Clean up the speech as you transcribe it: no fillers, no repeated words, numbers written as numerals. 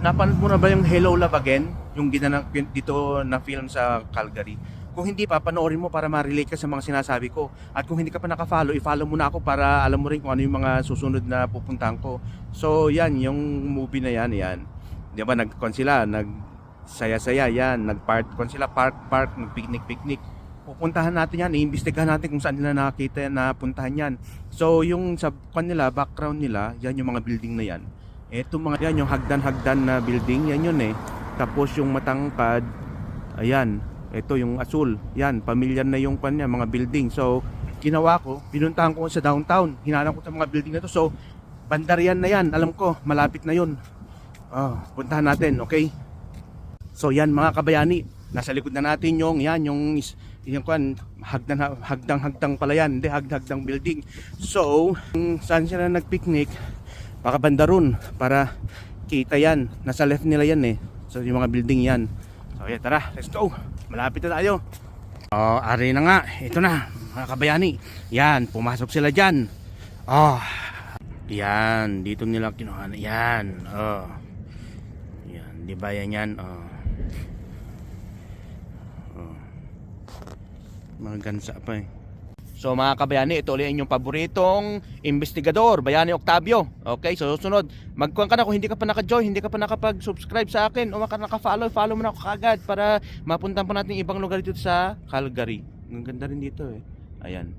Napanood mo na ba yung Hello Love Again? Yung ginanap dito na film sa Calgary. Kung hindi pa, panoorin mo para ma-relate ka sa mga sinasabi ko. At kung hindi ka pa naka-follow, i-follow mo na ako para alam mo rin kung ano yung mga susunod na pupuntahan ko. So yan, yung movie na yan. Di ba nag-con sila, nag-saya-saya yan, nag-park-con sila, park, nag-picnic. Pupuntahan natin yan, iimbestigahan natin kung saan nila nakakita na puntahan yan. So yung sa kanila, background nila, yan yung mga building na yan. Ito mga yan, yung hagdan-hagdan na building, yan yun eh. Tapos yung matangkad, ayan, ito yung asul, yan, pamilyar na yung kanya, mga building. So, ginawa ko, pinuntahan ko sa downtown, hinanap ko sa mga building na to. So, bandarian na yan, alam ko, malapit na yun. Puntahan natin, okay? So, yan mga kabayani, nasa likod na natin yung, yan, yung kwan, hagdang pala yan, hindi, hagdang building. So, saan sila nagpicnic? Baka banda ron para kita yan. Nasa left nila yan eh. So yung mga building yan. So yeah, tara, let's go. Malapit na tayo. Ari na nga. Ito na mga kabayani. Yan, pumasok sila dyan. Yan, dito nila kinuha na. Yan. Yan, di ba yan? Mga gansa pa eh. So mga kabayani, ito ulit inyong paboritong investigador, Bayani Octavio. Okay, so susunod, magkuhan ka na kung hindi ka pa naka-join, hindi ka pa nakapag-subscribe sa akin o naka-follow, follow mo na ako kagad para mapuntahan po natin ibang lugar dito sa Calgary. Ang ganda rin dito eh. Ayan.